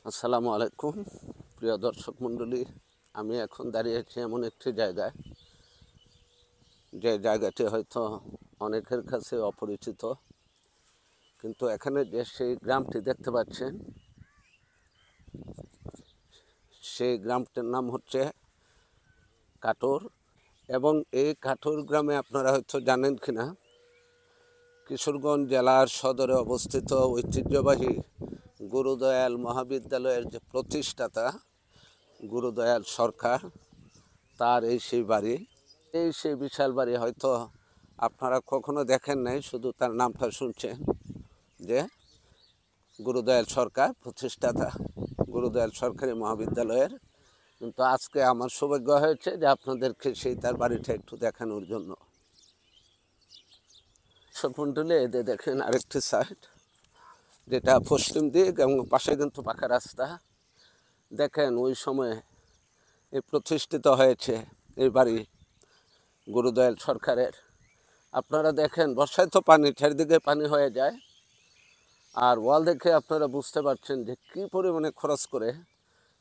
আসসালামু আলাইকুম প্রিয় দর্শক মণ্ডলী। আমি এখন দাঁড়িয়ে আছি এমন একটি জায়গায়, যে জায়গাটি হয়তো অনেকের কাছে অপরিচিত, কিন্তু এখানে যে সেই গ্রামটি দেখতে পাচ্ছেন, সেই গ্রামটির নাম হচ্ছে কাটোর। এবং এই কাটোর গ্রামে আপনারা হয়তো জানেন কিনা, কিশোরগঞ্জ জেলার সদরে অবস্থিত ঐতিহ্যবাহী গুরুদয়াল মহাবিদ্যালয়ের যে প্রতিষ্ঠাতা গুরুদয়াল সরকার, তার এই সেই বাড়ি, এই সেই বিশাল বাড়ি। হয়তো আপনারা কখনো দেখেন নাই, শুধু তার নামটা শুনছেন, যে গুরুদয়াল সরকার প্রতিষ্ঠাতা গুরুদয়াল সরকারি মহাবিদ্যালয়ের। কিন্তু আজকে আমার সৌভাগ্য হয়েছে যে আপনাদেরকে সেই তার বাড়িটা একটু দেখানোর জন্য। সবমণ্ডলে এদের দেখেন আরেকটি সাইড, যেটা পশ্চিম দিক, এবং পাশে কিন্তু পাকা রাস্তা। দেখেন ওই সময়ে এই প্রতিষ্ঠিত হয়েছে এই বাড়ি গুরুদয়াল সরকারের। আপনারা দেখেন বর্ষায় তো পানি, চারিদিকে পানি হয়ে যায়, আর ওয়াল দেখে আপনারা বুঝতে পারছেন যে কী পরিমাণে খরচ করে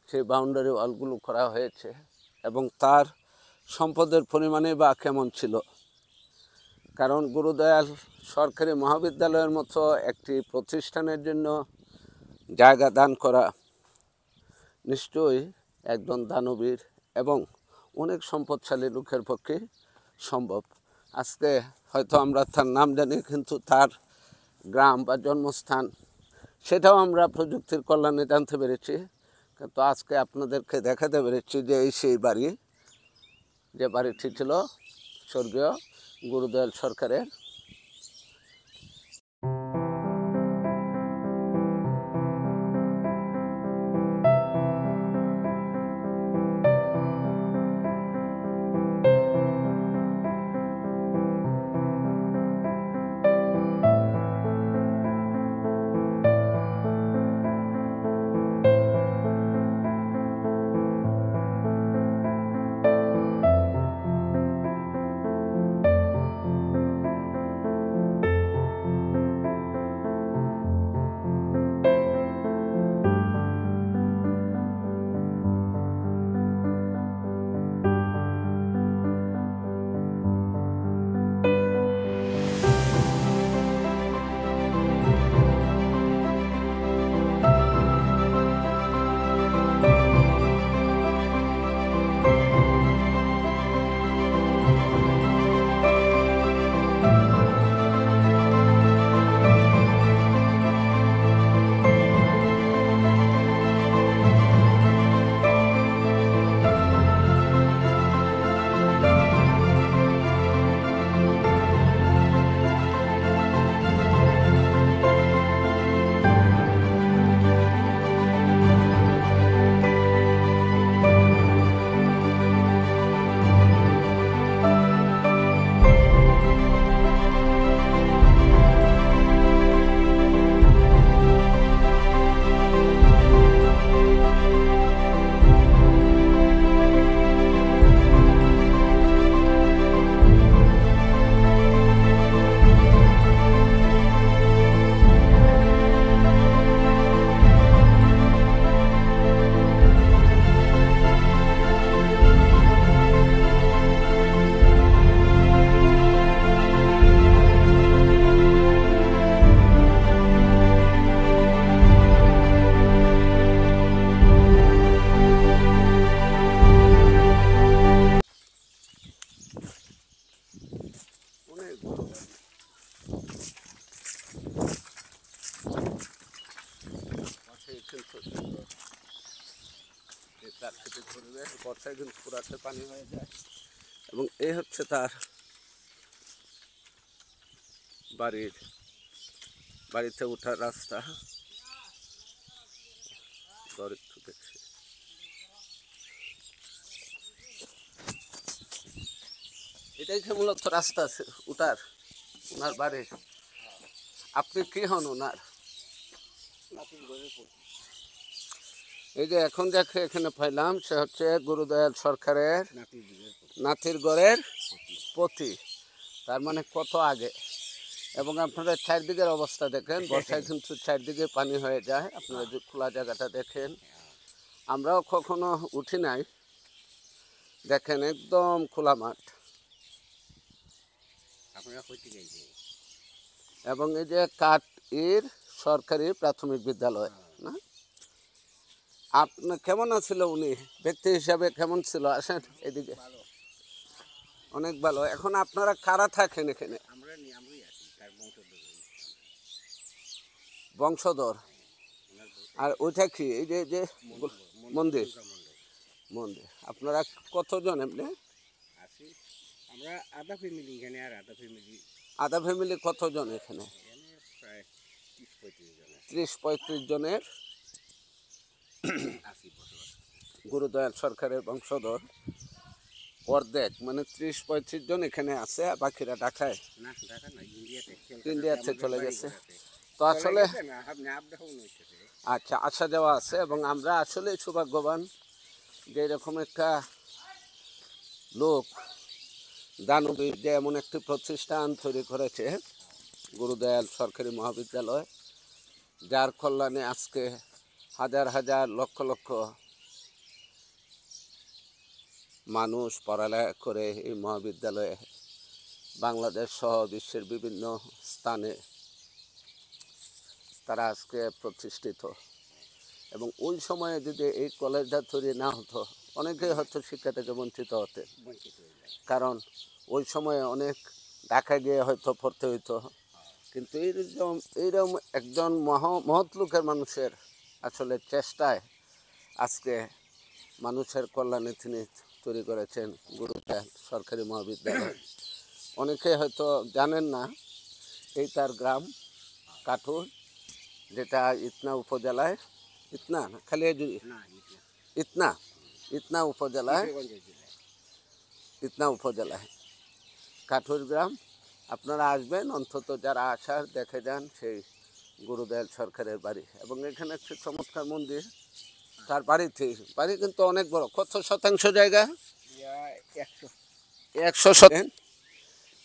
সেই বাউন্ডারি ওয়ালগুলো করা হয়েছে, এবং তার সম্পদের পরিমাণে বা কেমন ছিল। কারণ গুরুদয়াল সরকারি মহাবিদ্যালয়ের মতো একটি প্রতিষ্ঠানের জন্য জায়গা দান করা নিশ্চয়ই একজন দানবীর এবং অনেক সম্পদশালী লোকের পক্ষে সম্ভব। আজকে হয়তো আমরা তার নাম জানি, কিন্তু তার গ্রাম বা জন্মস্থান সেটাও আমরা প্রযুক্তির কল্যাণে জানতে পেরেছি। কিন্তু আজকে আপনাদেরকে দেখাতে পেরেছি যে এই সেই বাড়ি, যে বাড়িটি ছিল স্বর্গীয় গুরুদয়াল সরকারের। অনেক বড় বাড়ি। পাশেই কিন্তু সুন্দর এই প্রাকৃতিক পরিবেশ। বর্ষায় কিন্তু পুরাতে পানি হয়ে যায়, এবং এই হচ্ছে তার বাড়িতে ওঠার রাস্তা। একটু দেখছি, এটাই যে মূলত রাস্তা আছে ওটার, ওনার বাড়ি। আপনি কি হন ওনার? এই যে এখন যাকে এখানে পাইলাম, সে হচ্ছে গুরুদয়াল সরকারের নাতির গড়ের পতি। তার মানে কত আগে, এবং আপনারা চারদিকের অবস্থা দেখেন, বর্ষায় কিন্তু চারদিকে পানি হয়ে যায়। আপনারা যে খোলা জায়গাটা দেখেন, আমরাও কখনো উঠি নাই, দেখেন একদম খোলা মাঠ। এবং এই যে কাটইর সরকারি প্রাথমিক বিদ্যালয় না? আপনার কেমন আছিল উনি ব্যক্তি হিসাবে, কেমন ছিল? আসেন এদিকে। অনেক ভালো। এখন আপনারা কারা থাকেন এখানে? বংশধর। আর ওইটা কি এই যে যে মন্দির? মন্দির। আপনারা কতজন এমনি? আমরা আধা ফ্যামিলি এখানে, আর আধা ফ্যামিলি। আধা ফ্যামিলি কতজন এখানে? প্রায় 30-35 জন। 30-35 জনের গুরুদয়াল সরকারের বংশধর অর্ধেক, মানে 30-35 জন এখানে আছে, আর বাকিরা ঢাকায়, না ঢাকা না, ইন্ডিয়াতে চলে গেছে। তো আসলে আচ্ছা, আসা যাওয়া আছে। এবং আমরা আসলে সৌভাগ্যবান যে এরকম একটা লোক, দানবীর, যে এমন একটি প্রতিষ্ঠান তৈরি করেছে গুরুদয়াল সরকারি মহাবিদ্যালয়, যার কল্যাণে আজকে হাজার হাজার লক্ষ লক্ষ মানুষ পড়ালেখা করে এই মহাবিদ্যালয়ে বাংলাদেশ সহ বিশ্বের বিভিন্ন স্থানে তারা আজকে প্রতিষ্ঠিত। এবং ওই সময়ে যদি এই কলেজটা তৈরি না হতো, অনেকেই হয়তো শিক্ষা থেকে বঞ্চিত হতেন। কারণ ওই সময়ে অনেক ঢাকায় গিয়ে হয়তো পড়তে হইতো। কিন্তু এইরকম একজন মহৎ লোকের মানুষের আসলে চেষ্টায় আজকে মানুষের কল্যাণে তিনি তৈরি করেছেন গুরুদয়াল সরকারি মহাবিদ্যালয়। অনেকে হয়তো জানেন না, এই তার গ্রাম কাঠুর, যেটা ইতনা উপজেলায়, ইতনা না খালি ইতনা ইতনা উপজেলায়, ইতনা উপজেলায় কাঠুর গ্রাম। আপনারা আসবেন, অন্তত যারা আসার দেখে যান সেই গুরুদয়াল সরকারের বাড়ি। এবং এখানে একটি চমৎকার মন্দির, তার বাড়ি কিন্তু অনেক বড়। কত শতাংশ জায়গা? 100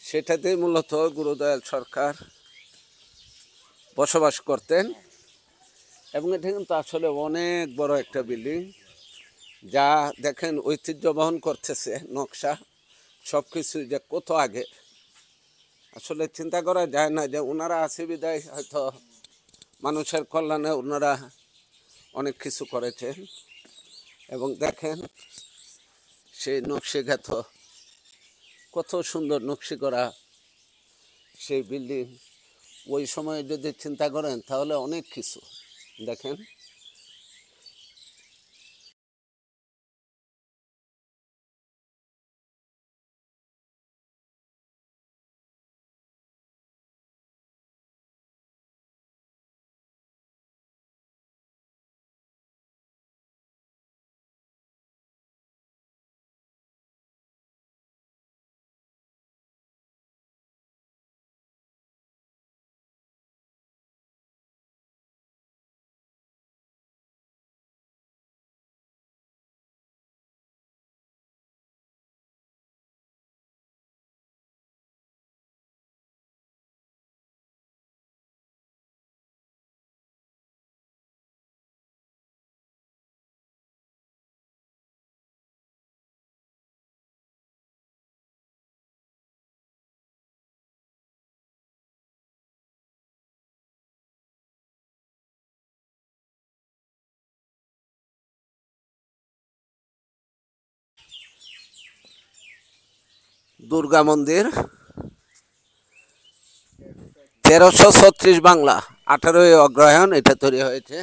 সেটাতেই মূলত গুরুদয়াল সরকার বসবাস করতেন। এবং এটা কিন্তু আসলে অনেক বড় একটা বিল্ডিং, যা দেখেন ঐতিহ্য বহন করতেছে, নকশা সব কিছু যে কত আগে আসলে চিন্তা করা যায় না। যে ওনারা আছে বিদায় হয়তো মানুষের কল্যাণে ওনারা অনেক কিছু করেছেন। এবং দেখেন সেই নকশিকাঁথ, কত সুন্দর নকশি করা সেই বিল্ডিং। ওই সময়ে যদি চিন্তা করেন তাহলে অনেক কিছু দেখেন। দুর্গা মন্দির 1336 বাংলা, 18ই অগ্রহায়ণ এটা তৈরি হয়েছে।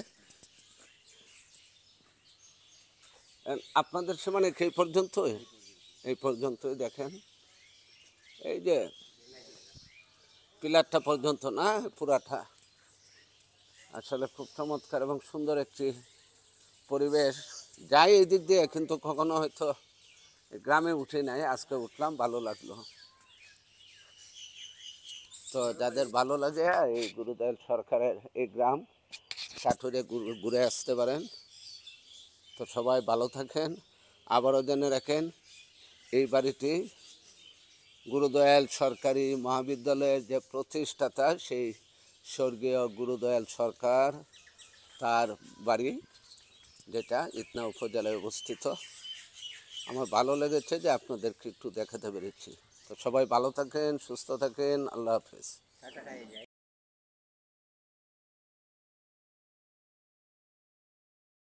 আপনাদের সীমানে এই পর্যন্তই দেখেন, এই যে পিলারটা পর্যন্ত না, পুরাটা আসলে খুব চমৎকার এবং সুন্দর একটি পরিবেশ। যাই এই দিক দিয়ে, কিন্তু কখনো হয়তো গ্রামে উঠে নাই, আজকে উঠলাম, ভালো লাগলো। তো যাদের ভালো লাগে এই গুরুদয়াল সরকারের এই গ্রাম কাঠুরে ঘুরে আসতে পারেন। তো সবাই ভালো থাকেন। আবারও জেনে রাখেন, এই বাড়িটি গুরুদয়াল সরকারি মহাবিদ্যালয়ের যে প্রতিষ্ঠাতা সেই স্বর্গীয় গুরুদয়াল সরকার তার বাড়ি, যেটা ইতনা উপজেলায় অবস্থিত। আমার ভালো লেগেছে যে আপনাদেরকে একটু দেখাতে পেরেছি। তো সবাই ভালো থাকেন, সুস্থ থাকেন, আল্লাহ হাফেজ। টাটা খাই যায়।